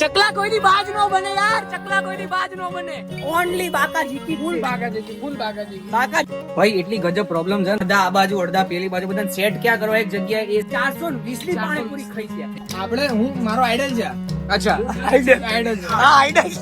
ચકલા કોઈની બાજ નો બને યાર, ચકલા કોઈની બાજ નો બને. ઓનલી બાકાજી કી ફૂલ બાકાજી, ફૂલ બાકાજી. ભાઈ એટલી ગજબ પ્રોબ્લેમ છે. બધા આ બાજુ અડધા પેલી બાજુ, બધા સેટ ક્યાં કરવા એક જગ્યાએ. એ 420 ની પાણીપુરી ખાઈ ગયા. આપણે હું મારો આઈડલ છે. અચ્છા આઈડલ હા આઈડલ.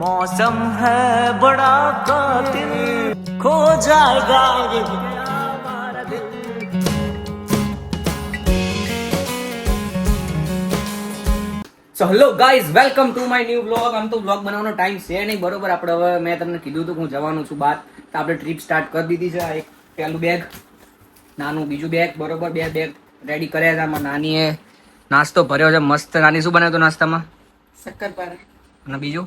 मौसम है बड़ा कातिल खो जाएगा. So hello guys, welcome to my new vlog. આમ તો વ્લોગ બનાવવાનો ટાઈમ છે નહીં, બરોબર. આપણે હવે મેં તમને કીધું હતું કે હું જવાનું છું બહાર, તો આપણે ટ્રીપ સ્ટાર્ટ કરી દીધી છે. આ એક પહેલું બેગ, નાનું બીજું બેગ, બરોબર. બે બેગ રેડી કર્યા છે. આમાં નાનીએ નાસ્તો ભર્યો છે મસ્ત. નાની શું બનાવ્યું હતું નાસ્તામાં? શક્કરપારા. અને બીજું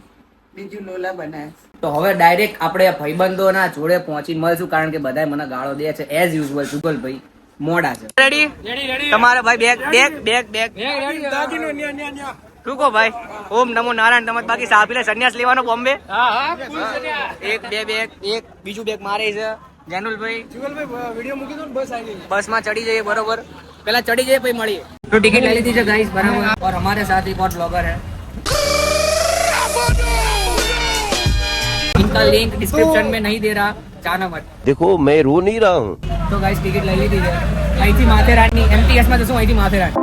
લોલા બનાવે. તો હવે ડાયરેક્ટ આપણે ભાઈબંધોના જોડે પહોંચી મળશું, કારણ કે બધાય મને ગાળો દે છે એઝ યુઝ્યુઅલ. જુગલભાઈ મોડા છે. રેડી તમારે ભાઈ બેગ રૂકો ભાઈ. ઓમ નમો નારાયણ. તમે બાકી સાહેબ એટલે સંન્યાસ લેવાનો બોમ્બે. એક બે બેગ, એક બીજું બેગ મારે છે. જેનુલભાઈ વિડિયો મૂકી દો ને, બસ આવી ગઈ. બસ માં ચડી જઈએ, બરોબર. પેલા ચડી જઈએ પછી મળીએ. તો ટિકિટ લઈ લીધી છે ગાઈસ, બરાબર. और हमारे साथ एक और ब्लॉगर है, इनका लिंक डिस्क्रिप्शन में नहीं दे रहा, जाना मत. देखो मैं रो नहीं रहा हूँ. તો ગાઈસ ટિકિટ લઈ લીધી છે. અહીંથી માથેરાનની MTS માં જશું, અહીંથી માથેરાન.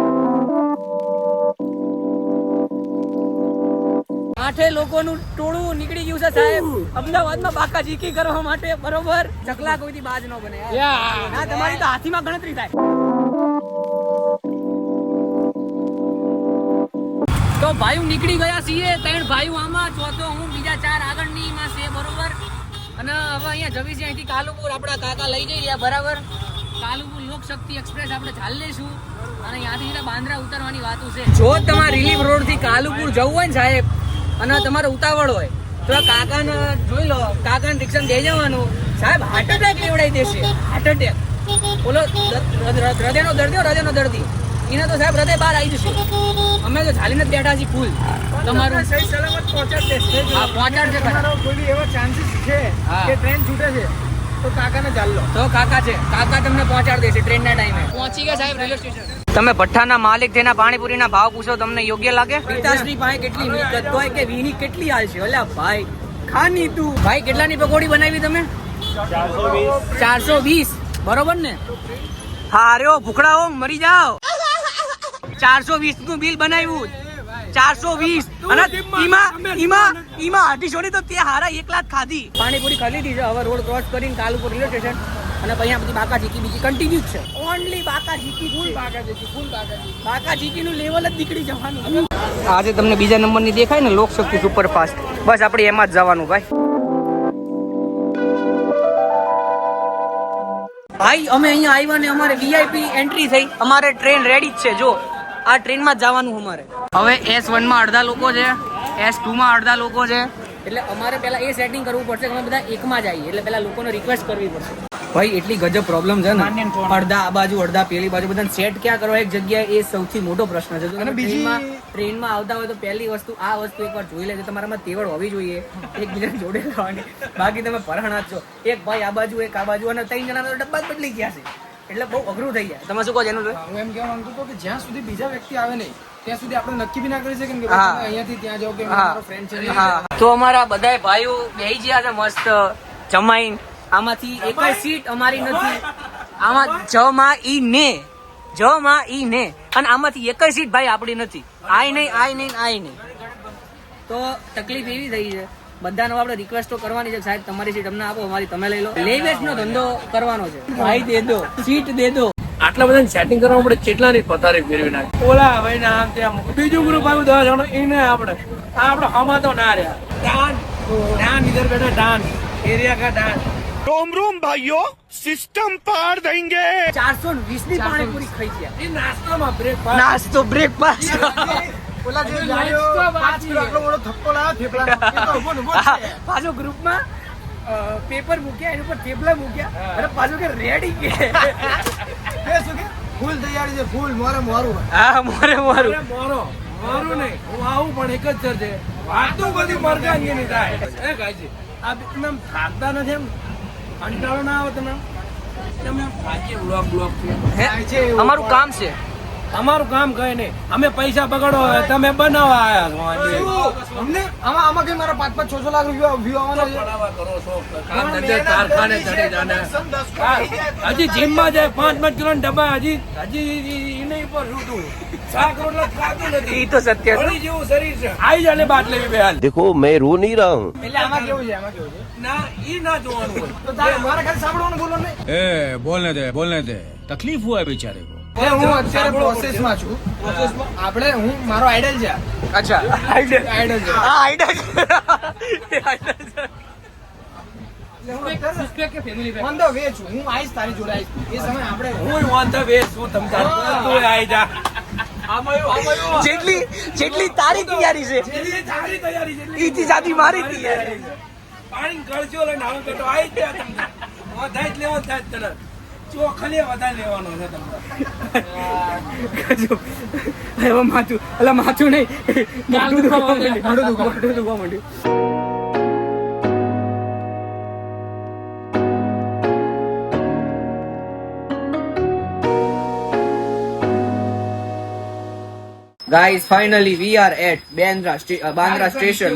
8 લોકોનું ટોળું નીકળી ગયું છે સાહેબ અમદાવાદમાં બાકાજીકી કરવા માટે, બરોબર. ચકલા કોઈથી બાજ ન બને યાર. ના, તમારી તો હાથીમાં ગણતરી થાય. તો ભાઈઓ નીકળી ગયા છીએ. 3 ભાઈઓ આમાં, ચોથો હું, બીજા 4 આગળની માં છે, બરોબર. અને હવે અહીંયા જવી છે અહીંથી કાલુપુર. આપણા કાકા લઈ જઈ રહ્યા, બરાબર. કાલુપુર લોકશક્તિ એક્સપ્રેસ આપણે ચાલી લઈશું અને ત્યાંથી સીધા બાંદ્રા ઉતરવાની વાતો છે. જો તમારે રિલીફ રોડ થી કાલુપુર જવું હોય ને સાહેબ, અને તમારે ઉતાવળ હોય તો કાકાને જોઈ લો, કાકાને રિક્ષા દઈ જવાનું. સાહેબ હાર્ટ એટેક લેવડાવી દેશે, હાર્ટ એટેક. બોલો હૃદયનો દર્દી એને તો સાહેબ હૃદય બહાર આવી જશે. અમે તો ચાલીને જ બેઠા છીએ ફૂલ. તમારું સહી સલામત પહોંચાડ દેશે. હા, પહોંચાડશે ખરા. તમારો કોઈ એવા ચાન્સીસ છે કે ટ્રેન છૂટે છે તો કાકાને ચાલ લો. તો કાકા છે, કાકા તમને પહોંચાડી દેશે ટ્રેનના ટાઈમે. પહોંચી ગયા સાહેબ રેલવે સ્ટેશન. તમે ભઠ્ઠાના માલિક થઈને પાણીપુરીના ભાવ પૂછો, તમને યોગ્ય લાગે? પિતાશ્રી પાસે કેટલી મિલકત હોય કે વીની કેટલી હાલશે? ઓલા ભાઈ ખાની તું. ભાઈ કેટલાની પકોડી બનાવી તમે? 420, બરોબર ને? હા રહ્યો ભૂખડા હો, મરી જાઓ. 420 નું બિલ બનાવ્યું, 420. અને ઈમાં આટીશોની તો તે હારા 1 લાખ ખાધી. પાણીપુરી ખાલી દીધી છે. હવે રોડ ક્રોસ કરીને કાલુપુર રેલવે સ્ટેશન અને પછી બધી બાકાજીકી બીજી કન્ટિન્યુ છે. ઓનલી બાકાજીકી, ફૂલ બાકાજીકી નું લેવલ જ નીકળી જવાનું. આજે તમને બીજા નંબરની દેખાય ને લોકશક્તિ સુપરફાસ્ટ, બસ આપણે એમાં જ જવાનું ભાઈ. ભાઈ અમે અહીંયા આવ્યા ને અમારે VIP એન્ટ્રી થઈ. અમારે ટ્રેન રેડી જ છે. જો આ ટ્રેનમાં જ જવાનું અમારે. હવે S1 માં અડધા લોકો છે, S2 માં અડધા લોકો છે. એટલે અમારે પેલા એ સેટિંગ કરવું પડશે કે અમે બધા એકમાં જ આવીએ. એટલે પેલા લોકોને રિક્વેસ્ટ કરવી પડશે. ભાઈ એટલી ગજબ પ્રોબ્લેમ છે ને, અડધા આ બાજુ અડધા પેલી બાજુ, બધા સેટ ક્યાં કરવા એક જગ્યાએ, એ સૌથી મોટો પ્રશ્ન છે. અને ટ્રેનમાં આવતા હોય તો પહેલી વસ્તુ આ વસ્તુ એકવાર જોઈ લેજો. તમારામાં તેવડ હોવી જોઈએ એકબીજાને જોડે લાવવાની. બાકી તમે પરહણા જ છો, એક ભાઈ આ બાજુ એક આ બાજુ, અને 3 જણાના ડબ્બા જ બદલી ગયા છે. એટલે બહુ અઘરું થઈ જાય. તમે શું કહો એનું? હું એમ કહેવા માંગતો હતો કે જ્યાં સુધી બીજા વ્યક્તિ આવે નહીં ત્યાં સુધી આપણે નક્કી બી ના કરી શકીએ કે અહીંયાથી ત્યાં જાવ કે મારો ફ્રેન્ડ છે. તો અમારા બધાય ભાઈઓ બેહી ગયા છે મસ્ત જમાઈન. આમાંથી એકય સીટ અમારી નથી. આમાં જમાં ઈ ને અને આમાંથી એકય સીટ ભાઈ આપણી નથી. આય નહીં. તો તકલીફ એવી થઈ છે. બધાનો આપણે રિક્વેસ્ટ તો કરવાની છે, સાહેબ તમારી સીટ અમને આપો, અમારી તમે લઈ લો. લેવેચ નો ધંધો કરવાનો છે ભાઈ. દે દો સીટ, દે દો. આટલા બધા સેટિંગ કરવા આપણે કેટલાની પથારી ફેરવી નાખી. ઓલા ભાઈ ના આમ ત્યાં બીજું ગ્રુપ આવ્યું 10 જણો, એને આપણે હમા તો ના રહ્યા. ડાન ઇધર બેઠા, ડાન એરિયા કા ડાન. रोम भाइयों सिस्टम पार देंगे. 420 ની પાણીપુરી ખાઈ ગયા. એ નાસ્તામાં બ્રેકફાસ્ટ. નાસ્તો બ્રેકફાસ્ટ. ઓલા જે લાયો 5 કિલો આટલો મોટો થપ્પો લાવ્યો થેપલાનો. એ તો ઉભો પાછો ગ્રુપમાં પેપર મૂક્યા, એની ઉપર થેપલા મૂક્યા અને પાછું કે રેડી કે શું કે ફૂલ તૈયારી છે, ફૂલ મોરું હા મોરું નહીં. હું આવું પણ એક જ સર છે, વાતું બધી મરગાંગીની થાય. એ ગાયજી આ તમે થાકતા નથી? એમ કંટાળો ના આવે તમે? તમે આજે બ્લોક અમારું કામ છે. અમારું કામ કઈ નહીં, અમે પૈસા પકડો તમે બનાવવા આયા છો. અમને આમાં કઈ મારા 5-6 લાખ રૂપિયા વ્યૂ આવવાના છે. કામ ધંધે કારખાને ચડી જાને. હજી જીમમાં જાય 5-5 કિલો ડબ્બા હજી એને ઉપર છૂટું શાક રોટલા ખાતું નથી. ઈ તો સત્ય છે. ઘણી જેવું શરીર છે. આઈ જાને બાટ લેવી બે હાલ. देखो मैं रो नहीं रहा हूँ. એટલે આમાં કેવું છે ના ઈ ના જોવાનું હોય. તો મારે ખાલી સાંભળવાનું બોલો ને. बोलने दे तकलीफ हुआ है बेचारे को. હું અત્યારે પ્રોસેસમાં છું. આપણે હું મારો આઈડલ છે. અચ્છા આઈડલ છે. હા આઈડલ ઓન ધ વે છું. હું આવીશ તારી જોડે આવીશ. એ સમય આપણે હું વાંધા વેચ છું તમ તાર તું આઈ જા. જેટલી તારી તૈયારી છે જેટલી તારી તૈયારી છે ઈથી જાતી મારી તૈયારી. પાણી ગળજો લઈને આવું તો આઈ જ જાય તમને. વધારે જ લેવો થાય તને ચોખલી વધારે લેવાનો છે તમને. હવે માથું અલા માથું નહીં મોઢું દુખવા માંડ્યું. Guys, finally we are at Bandra station.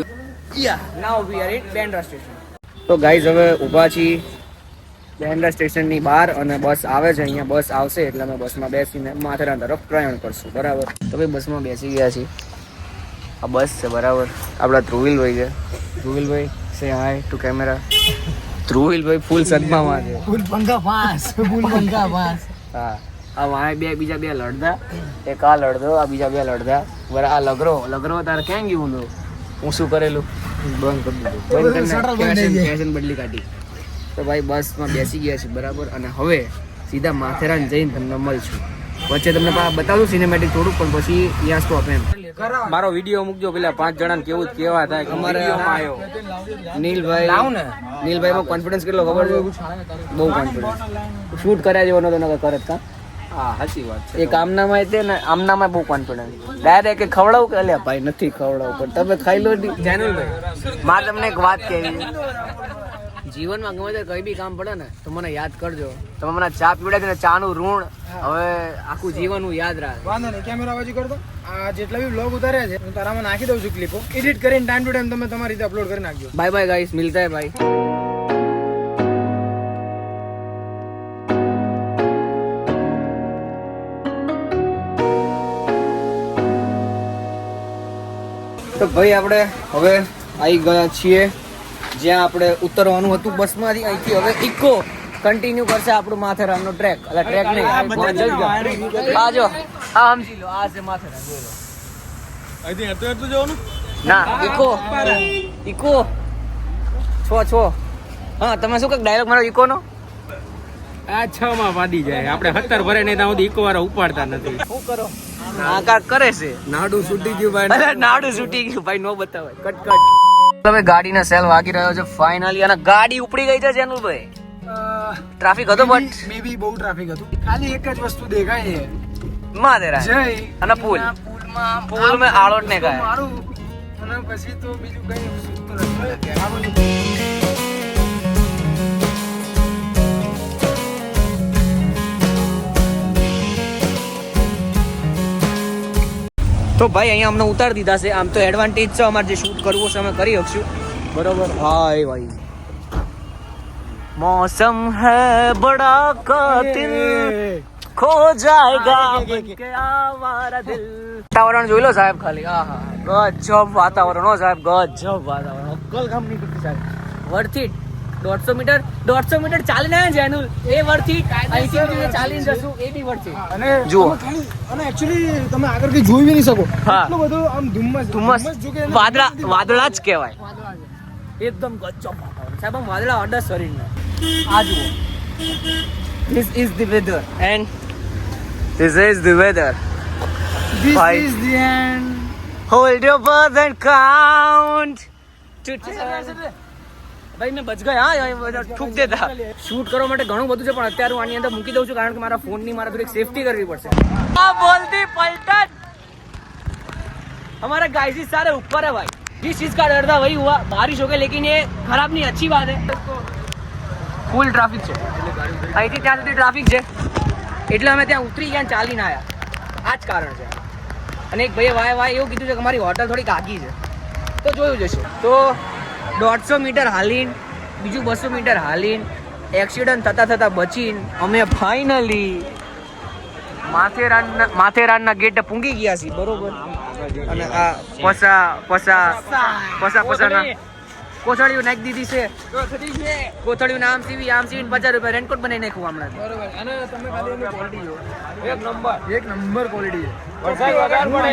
Yeah, now we are at Bandra station. તો guys હવે ઊભા છીએ બેન્દ્રા સ્ટેશન ની બહાર અને બસ આવે છે. અહીંયા બસ આવશે એટલે અમે બસમાં બેસીને માથેરાન તરફ પ્રયાણ કરશું. બરાબર, તો ભાઈ બસમાં બેસી ગયા છીએ. આ બસ છે બરાબર. આપણા ધ્રુવિલભાઈ છે. ધ્રુવિલભાઈ સે હાય ટુ કેમેરા. ધ્રુવિલભાઈ ફૂલ સદમામાં છે. ફૂલ પંખા પાસ. હા, આ વાય બીજા બે લડતા. એક આ લડતો, આ બીજા બે લડતા. બરાબર, આ લગરો તારે ક્યાં ગયું હતું? હું શું કરેલું? બંધ કરી દીધું. ફેશન બદલી કાઢી. તો ભાઈ બસમાં બેસી ગયા છે બરાબર. અને હવે સીધા માથેરાન જઈને તમને મળશું. વચ્ચે તમને બતાવું સિનેમેટિક થોડુંક, પણ પછી ત્યાં સ્ટોપ એમ. મારો વિડીયો મૂકજો પેલા 5 જણા કેવું કેવા થાય. અમારે નીલભાઈ કોન્ફિડન્સ કેટલો ખબર છે? બહુ કોન્ફિડન્સ. શૂટ કર્યા જેવો નતો નકર કરત કા. હા સાચી વાત છે. એક આમનામાં તે ને આમનામાં બહુ કોન્ફિડન્સ. ડાયરેક્ટ કે ખવડાવું કે અલ્યા ભાઈ નથી ખવડાવું, પણ તમે ખાઈ લો. જાનુભાઈ માં તમને એક વાત કહેવી, જીવનમાં ગમે ત્યારે કઈ બી કામ પડે ને તો મને યાદ કરજો. તમે મને ચા પીવડે છે ને ચા નું ઋણ હવે આખું જીવન હું યાદ રાખ. વાંધો નહીં, કેમેરા બાજુ કર દો. આ જેટલા બી બ્લોગ ઉતાર્યા છે હું તારામાં નાખી દઉં છું ક્લિપો. એડિટ કરીને ટાઈમ ટુ ટાઈમ તમે તમારી રીતે અપલોડ કરી નાખજો. બાય બાય ગાઈસ, મિલતા હે ભાઈ. તો ભાઈ આપણે હવે આવી ગયા છીએ જ્યાં આપણે ઉતરવાનું હતું બસમાંથી. અહીંથી હવે ઇકો કન્ટિન્યુ કરશે આપણું માથેરાનનો ટ્રેક. એટલે ટ્રેક નહીં, આ જો આ સમજી લો, આ છે માથેરાન. જોઈ લો અહીંથી એટલું જવાનું ના ઇકો છો. હા, તમે શું કઈક ડાયલોગ મારો ઇકો નો? આ 6 માં વાદી જાય. આપણે 17 ભરે નહીં ત્યાં સુધી ઇકો વાળા ઉપાડતા નથી. શું કરો? આ કાક કરે છે. નાડું છૂટી ગયું ભાઈ. અરે નાડું છૂટી ગયું ભાઈ, નો બતાવાય. કટ. તમે ગાડીનો સેલ વાગી રહ્યો છે ફાઇનલી, અને ગાડી ઉપડી ગઈ છે જેનુલભાઈ. ટ્રાફિક હતો બટ મે બી બહુ ટ્રાફિક હતું. ખાલી એક જ વસ્તુ દેખાય છે, માથેરાન જય અને પુલ. પુલ મેં આળોટ ને ગયા. મારું અને પછી તો બીજું કઈ સૂચતું નથી. આ બધું તો ભાઈ અહીંયા અમને ઉતારી દીધા છે. આમ તો એડવાન્ટેજ છે, અમારે જે શૂટ કરવું છે અમે કરી શકશું. બરોબર. હાય ભાઈ, मौसम है बड़ा कातिल खो जाएगा बनके आवारा दिल. વાતાવરણ જોઈ લો સાહેબ ખાલી. આહા ગજબ વાતાવરણ હો સાહેબ, ગજબ વાતાવરણ. અક્કલ કામ નહીં કરતી સાહેબ. Worth it. 150 મીટર ચાલીને આવ્યા જેનુલ, એ વર્થ ઇટ. અહીંથી બીજું ચાલીને જશું એ બી વર્થ ઇટ. અને જુઓ. તમે ખાલી અને એક્ચ્યુઅલી તમે આગળ કઈ જોઈ બી નહીં શકો. હા. એટલું બધું આમ ધુમ્મસ જો કે વાદળા જ કહેવાય. એકદમ ગજબ વાતાવરણ સાહેબ. આમ વાદળા અડે શરીરને. આ જુઓ, this is the weather and this is the weather. this Bye. is the end. Hold your breath and count to 10. ભાઈ મેં બચ ગયા. હા, ઠૂક દેતા. શૂટ કરવા માટે ઘણું બધું છે, પણ અત્યારે હું આની અંદર મૂકી દઉં છું કારણ કે મારા ફોનની મારે થોડીક સેફટી કરવી પડશે. આ બોલતી પલટન हमारा गाइस सारे ऊपर है भाई. जिस चीज का डर था वही हुआ. बारिश हो गई लेकिन ये खराब नहीं, अच्छी बात है. ફૂલ ટ્રાફિક છે અહીંથી ત્યાં સુધી ટ્રાફિક છે એટલે અમે ત્યાં ઉતરી ગયા ચાલીને આવ્યા. આ જ કારણ છે. અને એક ભાઈએ વાય એવું કીધું છે કે મારી હોટલ થોડીક આગી છે, તો જોયું જશે. તો 150 મીટર હાલીને, બીજું 200 મીટર હાલીને, એક્સિડન્ટ થતા બચીને અમે ફાઇનલી માથેરાનના ગેટે પૂંગી ગયા છીએ, બરોબર. અને આ પસા કોથળીઓ નાખી દીધી છે. કોથળીયું નામ સીવી આમ સીવીને 50 રૂપિયા રેનકોટ બનાવી નાખ્યું હમણાં. બરોબર. અને તમે ખાલી એની ક્વોલિટી જો, એક નંબર ક્વોલિટી છે.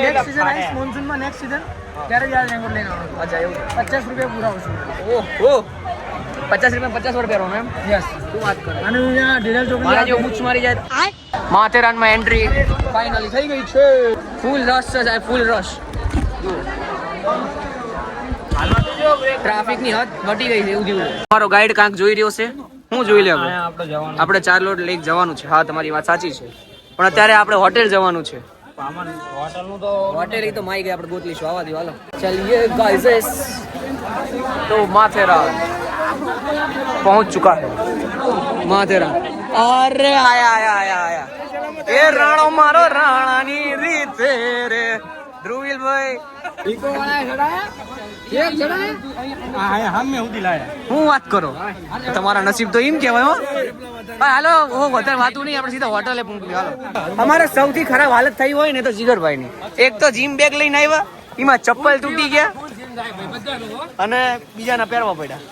નેક્સ્ટ સીઝન આવીશ મોન્સૂનમાં, નેક્સ્ટ સીઝન ત્યારે જ આ રેનકોટ લઈને આવવાનો. અચ્છા એવું છે. 50 રૂપિયા પૂરા આવશે. ઓહો 50 રૂપિયા 50 વાર પહેરો એમ? યસ. શું વાત કરે? અને અહીંયા ડીડલ ચોકડી મારા જેવો બૂચ મારી જાય. માથેરાનમાં એન્ટ્રી ફાઇનલી થઈ ગઈ છે. ફૂલ રશ છે સાહેબ, ફૂલ રશ. ટ્રાફિકની હદ ઘટી ગઈ છે એવું જેવું. મારો ગાઈડ કાંક જોઈ રહ્યો છે. હું જોઈ લે હવે. આપણે ચારલોટ લેક જવાનું છે. હા તમારી વાત સાચી છે, પણ અત્યારે આપણે હોટેલ જવાનું છે. હોટેલ તો માઈ ગઈ, આપણે ગોત લઈશું. આવા દો હાલો. ચલિए गाइस, तो माथेरान पहुंच चुका है. माथेरान. अरे आया એ રાણો મારો રાણાની રીત રે. ધ્રુવીલભાઈ હું વાત કરો, તમારા નસીબ તો એમ કહેવાય. હો હાલો, વધારે વાતું નહીં, આપણે સીધા હોટલે પૂંકી. હાલો. અમારે સૌથી ખરાબ હાલત થઈ હોય ને તો જીગરભાઈ ની. એક તો જીમ બેગ લઈને આવ્યા, એમાં ચપ્પલ તૂટી ગયા અને બીજાના પહેરવા પડ્યા.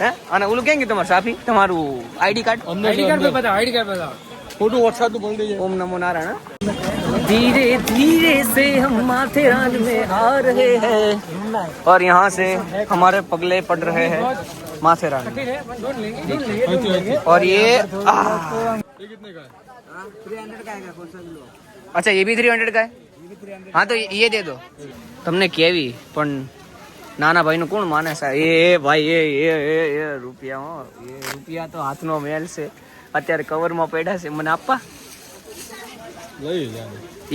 હે અને ઓલું કેમ કે તમારું સાફી, તમારું આઈડી કાર્ડ ફોટો વોટ્સએપ તો બોલ દેજે. ओम नमो नारायण. धीरे धीरे से हम माथेरान में आ रहे हैं और यहाँ से हमारे पगले पड़ रहे हैं माथेरान. और ये अच्छा, ये भी 300 का है. हाँ तो ये दे दो. તમને કેવી પણ નાના ભાઈ નું કોણ માને છે? એ ભાઈ એ રૂપિયા તો હાથનો મેલ છે. અત્યારે કવરમાં પડ્યા છે, મને આપવા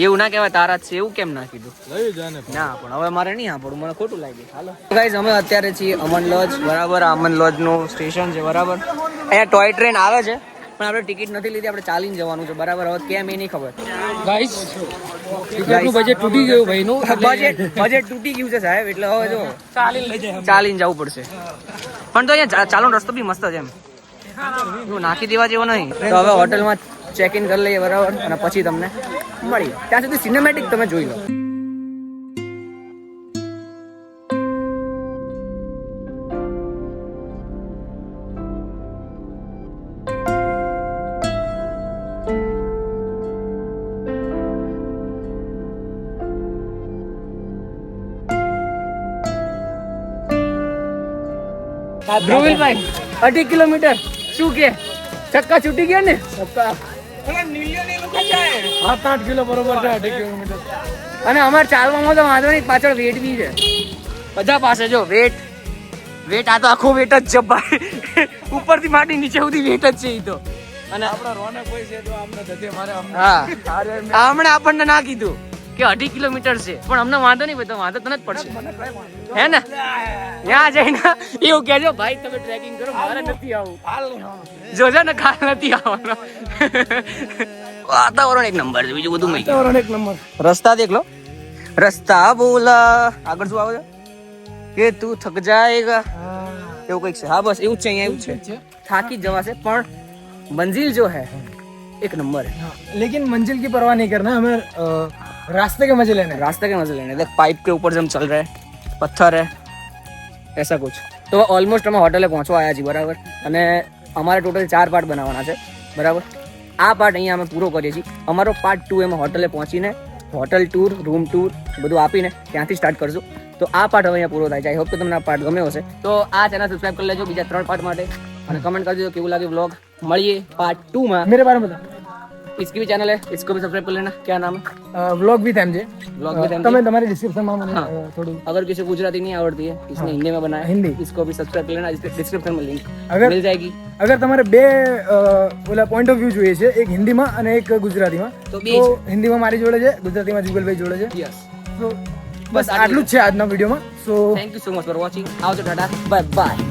એવું ના કહેવાય. તારા જ છે એવું કેમ ના કીધું? ના પણ હવે મારે નહીં સાંભળવું, મને ખોટું લાગે. હાલો ગાઈઝ, અમે અત્યારે છીએ અમન લોજ, બરાબર. અમન લોજ નું સ્ટેશન છે, બરાબર. અહીંયા ટોય ટ્રેન આવે છે, પણ આપણે ટિકિટ નથી લીધી, આપણે ચાલીને જવાનું છે, બરાબર. હવે કેમ એ નહીં ખબર. ગાઈસ બજેટ તૂટી ગયું ભાઈનું. બજેટ તૂટી ગયું છે સાહેબ, એટલે હવે જો ચાલીને જવું પડશે. પણ તો અહીંયા ચાલવાનો રસ્તો બી મસ્ત છે એમ, નાખી દેવા જેવો નહીં. તો હવે હોટલમાં ચેક ઇન કરી લઈએ, બરાબર, અને પછી તમને મળીએ. ત્યાં સુધી સિનેમેટિક તમે જોઈ લો. ધ્રુવીલભાઈ 2.5 કિલોમીટર શું કે ચક્કા છૂટી ગયા ને? 7-8 કિલો બરોબર છે. 2.5 કિલોમીટર. અને અમારે ચાલવામાં તો વાંધો નહીં, પાછળ વેટ બી છે બધા પાસે. જો વેટ આ તો આખો વેટ જ છે ભાઈ. ઉપરથી માંડી નીચે સુધી વેટ જ છે ઈ તો. અને આપણા રોનક ભાઈ છે તો આમને ધતે મારે હા, હમણે આપણને ના કીધું કે 2.5 કિલોમીટર છે, પણ અમને વાંધો નહીં, બધો વાંધો તને જ પડશે, હે ને? ત્યાં જઈને એવું કહેજો, ભાઈ તમે ટ્રેકિંગ કરો, મારે નથી આવું. જોજો ને, કાલ નથી આવવાનો. વાતાવરણ એક નંબર છે, બીજું બધું નહીં. એક નંબર. રસ્તા દેખ લો, રસ્તા બોલા. આગળ શું આવે છે કે તું થક જાયેગા, એવું કંઈક છે. હા બસ એવું જ છે, અહીંયા એવું છે. થાકી જ જવાશે, પણ મંजिल जो है एक नंबर है. लेकिन मंजिल की परवाह नहीं करना, हमें रास्ते के मजे लेने. रास्ते के मजे लेने. देख पाइप के ऊपर से हम चल रहे हैं, पत्थर है, ऐसा कुछ. तो ऑलमोस्ट અમે હોટલે પહોંચવા આવ્યા છીએ, બરાબર. અને અમારે ટોટલ 4 પાર્ટ બનાવવાના છે, બરાબર. આ પાર્ટ અહીંયા અમે પૂરો કરીએ છીએ. અમારો પાર્ટ 2 એમાં હોટલે પહોંચીને હોટલ ટૂર, રૂમ ટૂર બધું આપીને ત્યાંથી સ્ટાર્ટ કરશું. તો આ પાર્ટ હવે અહીંયા પૂરો થાય છે. આઈ હોપ કે તમને આ પાર્ટ ગમ્યો હશે. તો આ ચેનલ સબસ્ક્રાઇબ કરી લેજો બીજા 3 પાર્ટ માટે, અને કમેન્ટ કરી દેજો કેવું લાગે વ્લોગ. મળીએ પાર્ટ 2 में. मेरे बारे में बता. इसकी भी चैनल है, इसको भी सब्सक्राइब कर लेना. क्या नाम है? Vlog with MJ. Vlog with MJ. तुम्हें तुम्हारे डिस्क्रिप्शन में मैंने हाँ. थोड़ी. अगर किसी को गुजराती नहीं आवड़ती है, इसने हिंदी में बनाया है, हिंदी. इसको भी सब्सक्राइब कर लेना. डिस्क्रिप्शन में लिंक अगर मिल जाएगी. अगर તમારે બે ઓલા પોઈન્ટ ઓફ વ્યૂ જોઈએ છે, એક હિન્દીમાં અને એક ગુજરાતીમાં, તો તો હિન્દીમાં મારી જોડે છે, ગુજરાતીમાં જુગલભાઈ જોડે છે. યસ. તો બસ આટલું જ છે આજના વિડીયોમાં. So thank you so much for watching. આવજો, ટાટા, બાય બાય.